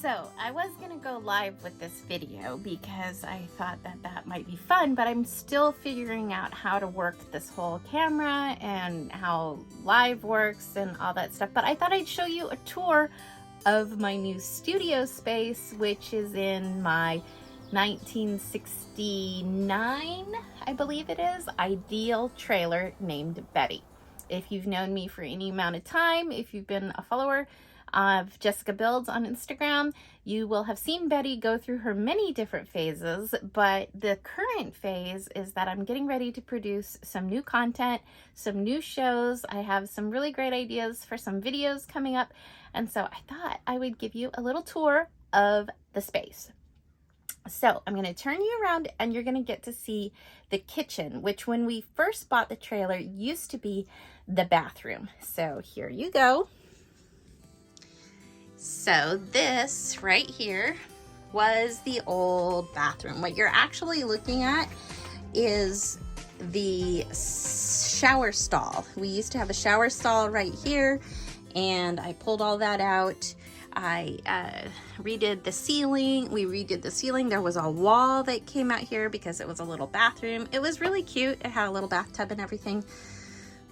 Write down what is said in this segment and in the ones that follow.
So I was gonna go live with this video because I thought that that might be fun, but I'm still figuring out how to work this whole camera and how live works and all that stuff. But I thought I'd show you a tour of my new studio space, which is in my 1969, I believe it is, ideal trailer named Betty. If you've known me for any amount of time, if you've been a follower of Jessica Builds on Instagram, you will have seen Betty go through her many different phases, but the current phase is that I'm getting ready to produce some new content, some new shows. I have some really great ideas for some videos coming up, and so I thought I would give you a little tour of the space. So I'm going to turn you around and you're going to get to see the kitchen, which when we first bought the trailer used to be the bathroom. So here you go. So this right here was the old bathroom. What you're actually looking at is the shower stall. We used to have a shower stall right here, and I pulled all that out. I redid the ceiling. We redid the ceiling. There was a wall that came out here because it was a little bathroom. It was really cute. It had a little bathtub and everything,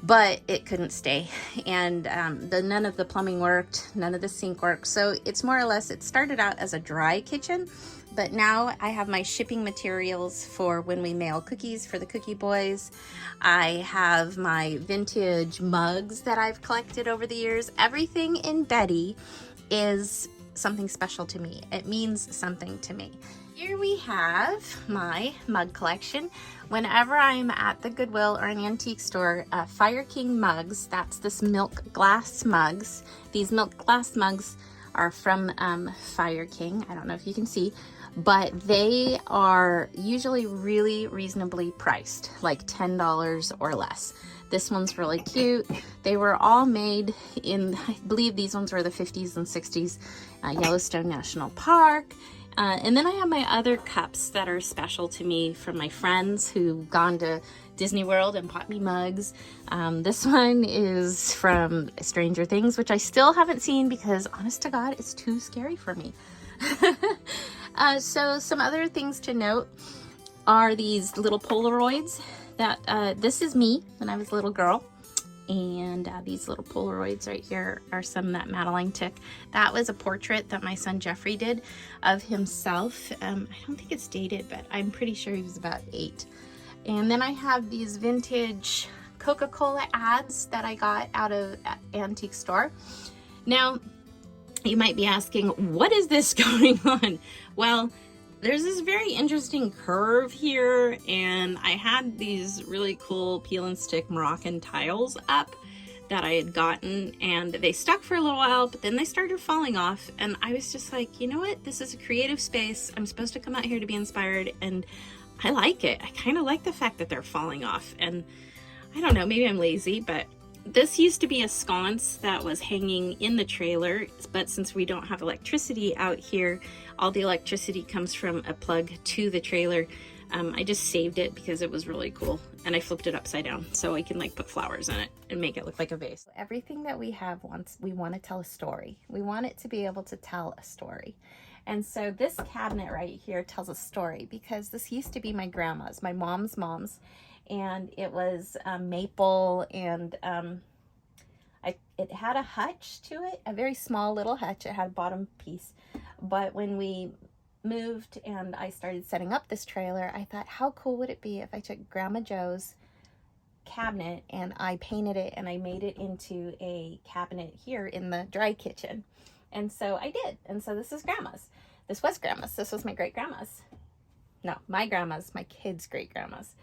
but it couldn't stay. And none of the plumbing worked. None of the sink worked. So it's more or less, it started out as a dry kitchen, but now I have my shipping materials for when we mail cookies for the cookie boys. I have my vintage mugs that I've collected over the years. Everything in Betty is something special to me. It means something to me. Here we have my mug collection. Whenever I'm at the Goodwill or an antique store, Fire King mugs, that's this milk glass mugs. These milk glass mugs are from Fire King. I don't know if you can see, but they are usually really reasonably priced, like $10 or less. This one's really cute. They were all made in, I believe these ones were the 50s and 60s, Yellowstone National Park. And then I have my other cups that are special to me from my friends who've gone to Disney World and bought me mugs. This one is from Stranger Things, which I still haven't seen because, honest to God, it's too scary for me. So some other things to note are these little Polaroids that this is me when I was a little girl. And these little Polaroids right here are some that Madeline took. That was a portrait that my son Jeffrey did of himself. I don't think it's dated, but I'm pretty sure he was about 8. And then I have these vintage Coca-Cola ads that I got out of an antique store. Now, you might be asking, what is this going on? Well, there's this very interesting curve here, and I had these really cool peel and stick Moroccan tiles up that I had gotten, and they stuck for a little while, but then they started falling off, and I was just like, you know what? This is a creative space. I'm supposed to come out here to be inspired, and I like it. I kind of like the fact that they're falling off, and I don't know, maybe I'm lazy, but this used to be a sconce that was hanging in the trailer, but since we don't have electricity out here, all the electricity comes from a plug to the trailer. I just saved it because it was really cool, and I flipped it upside down so I can like put flowers in it and make it look like a vase. Everything that we have we want to tell a story. We want it to be able to tell a story. And so this cabinet right here tells a story because this used to be my grandma's, my mom's, and it was maple, and it had a hutch to it, a very small little hutch. It had a bottom piece, but when we moved and I started setting up this trailer, I thought, how cool would it be if I took Grandma Joe's cabinet and I painted it and I made it into a cabinet here in the dry kitchen. And so I did. And so this is Grandma's. This was Grandma's. This was my great grandma's. No, my grandma's, my kids' great grandma's.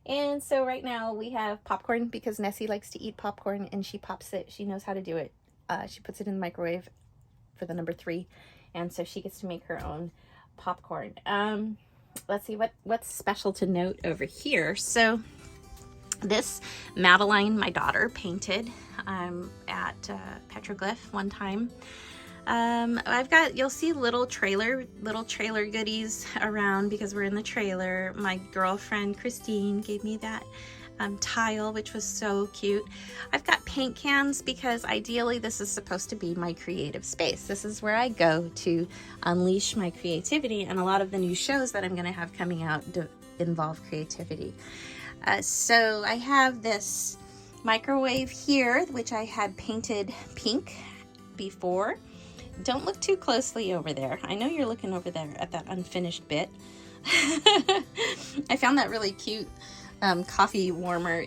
And so right now we have popcorn because Nessie likes to eat popcorn, and she pops it. She knows how to do it. She puts it in the microwave for the number 3. And so she gets to make her own popcorn. Let's see what's special to note over here. So this Madeline, my daughter, painted at Petroglyph one time. You'll see little trailer goodies around because we're in the trailer. My girlfriend Christine gave me that tile, which was so cute. I've got paint cans because ideally this is supposed to be my creative space. This is where I go to unleash my creativity, and a lot of the new shows that I'm going to have coming out involve creativity. So I have this microwave here, which I had painted pink before. Don't look too closely over there. I know you're looking over there at that unfinished bit. I found that really cute coffee warmer,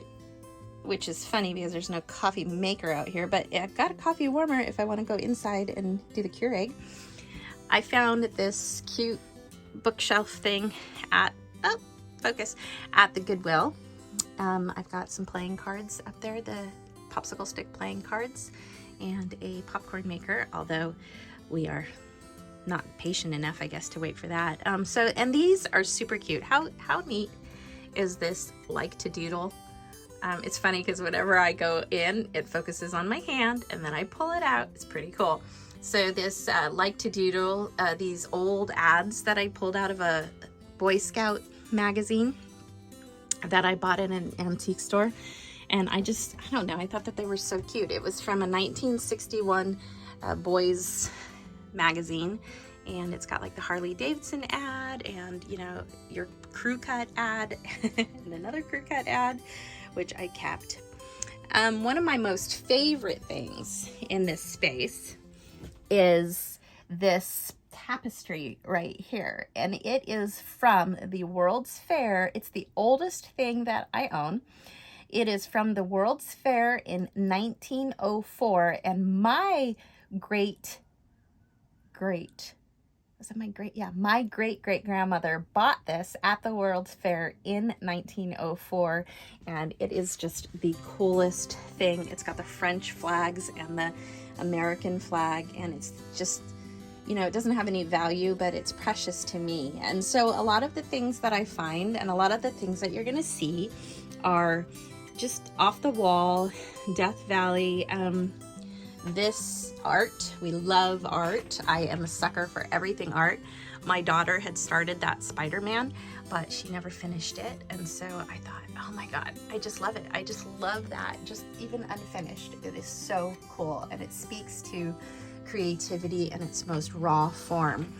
which is funny because there's no coffee maker out here, but I've got a coffee warmer if I want to go inside and do the Keurig. I found this cute bookshelf thing at, oh, focus, at the Goodwill. I've got some playing cards up there, the popsicle stick playing cards, and a popcorn maker, although we are not patient enough, I guess, to wait for that. And these are super cute. How neat is this like to doodle? It's funny because whenever I go in, it focuses on my hand, and then I pull it out. It's pretty cool. So this like to doodle, these old ads that I pulled out of a Boy Scout magazine that I bought in an antique store. And I don't know, I thought that they were so cute. It was from a 1961 boys magazine, and it's got like the Harley Davidson ad, and you know, your crew cut ad and another crew cut ad, which I kept. One of my most favorite things in this space is this tapestry right here, and it is from the World's Fair. It's the oldest thing that I own. It is from the World's Fair in 1904, and my great grandmother bought this at the World's Fair in 1904, and it is just the coolest thing. It's got the French flags and the American flag, and it's just, you know, it doesn't have any value, but it's precious to me. And so a lot of the things that I find, and a lot of the things that you're gonna see, are just off the wall, Death Valley. This art, we love art. I am a sucker for everything art. My daughter had started that Spider-Man, but she never finished it. And so I thought, oh my God, I just love it. I just love that, just even unfinished. It is so cool, and it speaks to creativity in its most raw form.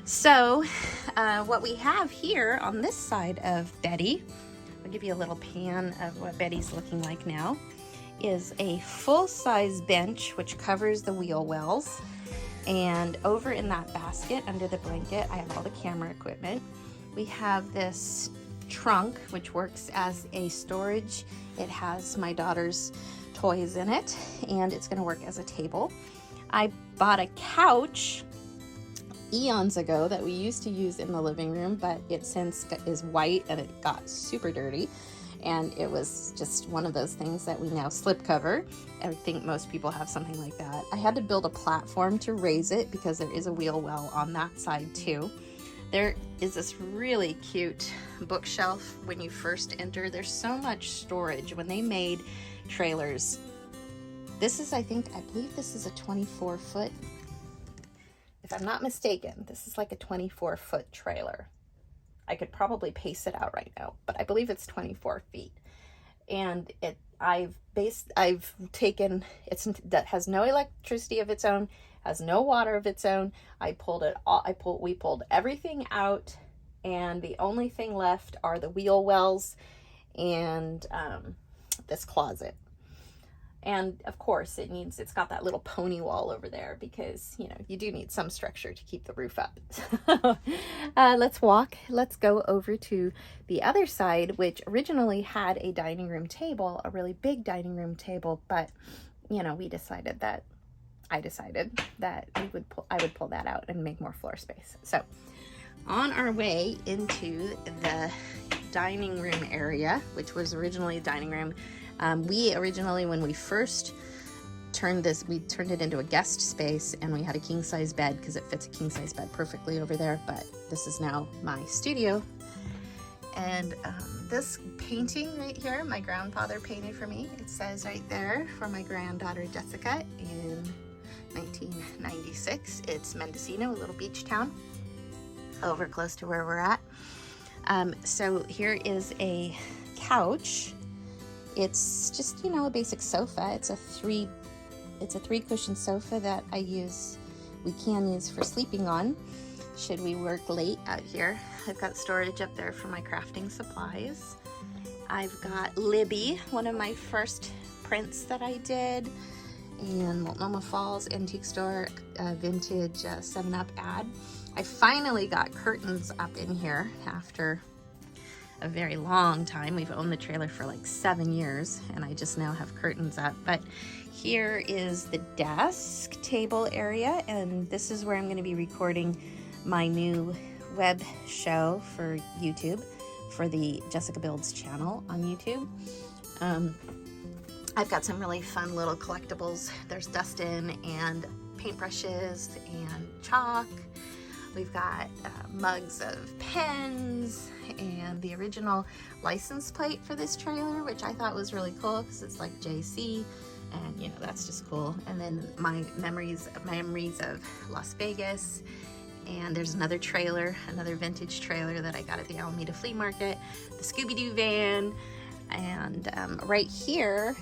So what we have here on this side of Betty, I'll give you a little pan of what Betty's looking like now, is a full-size bench which covers the wheel wells. And over in that basket under the blanket, I have all the camera equipment. We have this trunk which works as a storage. It has my daughter's toys in it, and it's going to work as a table. I bought a couch eons ago that we used to use in the living room, but it since is white and it got super dirty. And it was just one of those things that we now slip cover. I think most people have something like that. I had to build a platform to raise it because there is a wheel well on that side too. There is this really cute bookshelf when you first enter. There's so much storage. When they made trailers, this is, I believe this is a 24-foot. If I'm not mistaken, this is like a 24-foot trailer. I could probably pace it out right now, but I believe it's 24 feet. And that has no electricity of its own, has no water of its own. We pulled everything out, and the only thing left are the wheel wells and this closet. And of course it's got that little pony wall over there because, you know, you do need some structure to keep the roof up. Let's go over to the other side, which originally had a dining room table, a really big dining room table, but you know, I decided that I would pull that out and make more floor space. So on our way into the dining room area, which was originally a dining room, we originally, when we first turned it into a guest space, and we had a king-size bed because it fits a king-size bed perfectly over there, but this is now my studio. And this painting right here, my grandfather painted for me. It says right there, for my granddaughter Jessica in 1996. It's Mendocino, a little beach town over close to where we're at. So here is a couch It's just, you know, a basic sofa. It's a three cushion sofa that we can use for sleeping on should we work late out here. I've got storage up there for my crafting supplies. I've got Libby, one of my first prints that I did in Multnomah Falls Antique Store, vintage 7-Up ad. I finally got curtains up in here after a very long time. We've owned the trailer for like 7 years, and I just now have curtains up. But here is the desk table area, and this is where I'm going to be recording my new web show for YouTube, for the Jessica Builds channel on YouTube. I've got some really fun little collectibles. There's Dustin and paintbrushes and chalk. We've got mugs of pens and the original license plate for this trailer, which I thought was really cool because it's like JC, and you know, that's just cool. And then my memories of Las Vegas. And there's another trailer, another vintage trailer that I got at the Alameda Flea Market, the Scooby-Doo van, and right here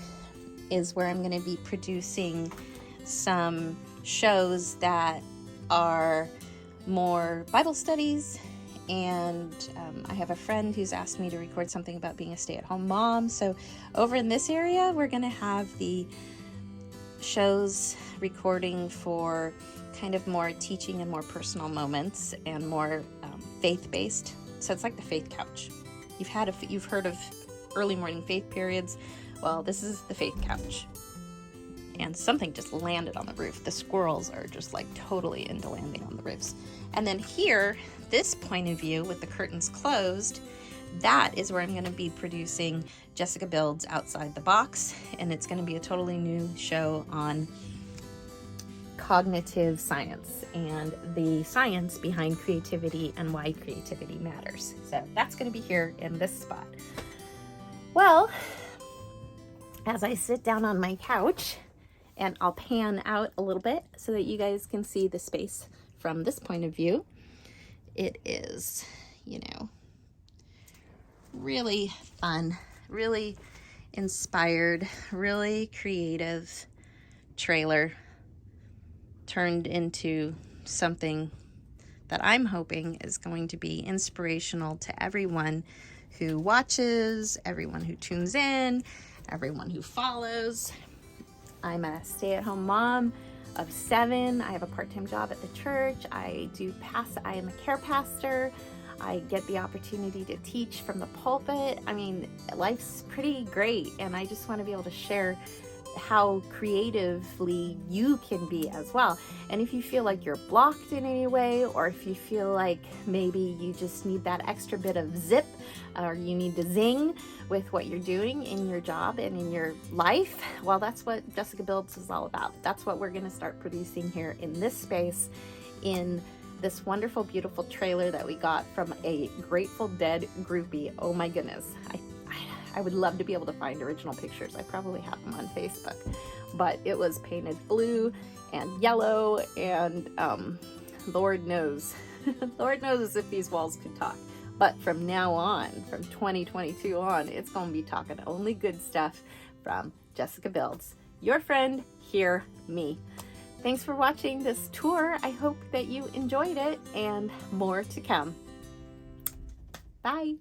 is where I'm going to be producing some shows that are more Bible studies, and I have a friend who's asked me to record something about being a stay-at-home mom. So over in this area, we're going to have the shows recording for kind of more teaching and more personal moments and more faith-based. So it's like the faith couch. You've heard of early morning faith periods. Well, this is the faith couch. And something just landed on the roof. The squirrels are just like totally into landing on the roofs. And then here, this point of view with the curtains closed, that is where I'm going to be producing Jessica Builds Outside the Box. And it's going to be a totally new show on cognitive science and the science behind creativity and why creativity matters. So that's going to be here in this spot. Well, as I sit down on my couch, and I'll pan out a little bit so that you guys can see the space from this point of view. It is, you know, really fun, really inspired, really creative trailer turned into something that I'm hoping is going to be inspirational to everyone who watches, everyone who tunes in, everyone who follows. I'm a stay-at-home mom of 7. I have a part-time job at the church. I am a care pastor. I get the opportunity to teach from the pulpit. I mean, life's pretty great, and I just want to be able to share how creatively you can be as well. And if you feel like you're blocked in any way, or if you feel like maybe you just need that extra bit of zip, or you need to zing with what you're doing in your job and in your life, well, that's what Jessica Builds is all about. That's what we're going to start producing here in this space, in this wonderful, beautiful trailer that we got from a Grateful Dead groupie. Oh my goodness. I would love to be able to find original pictures. I probably have them on Facebook, but it was painted blue and yellow, and Lord knows, Lord knows if these walls could talk. But from now on, from 2022 on, it's going to be talking only good stuff from Jessica Builds. Your friend, here, me. Thanks for watching this tour. I hope that you enjoyed it, and more to come. Bye.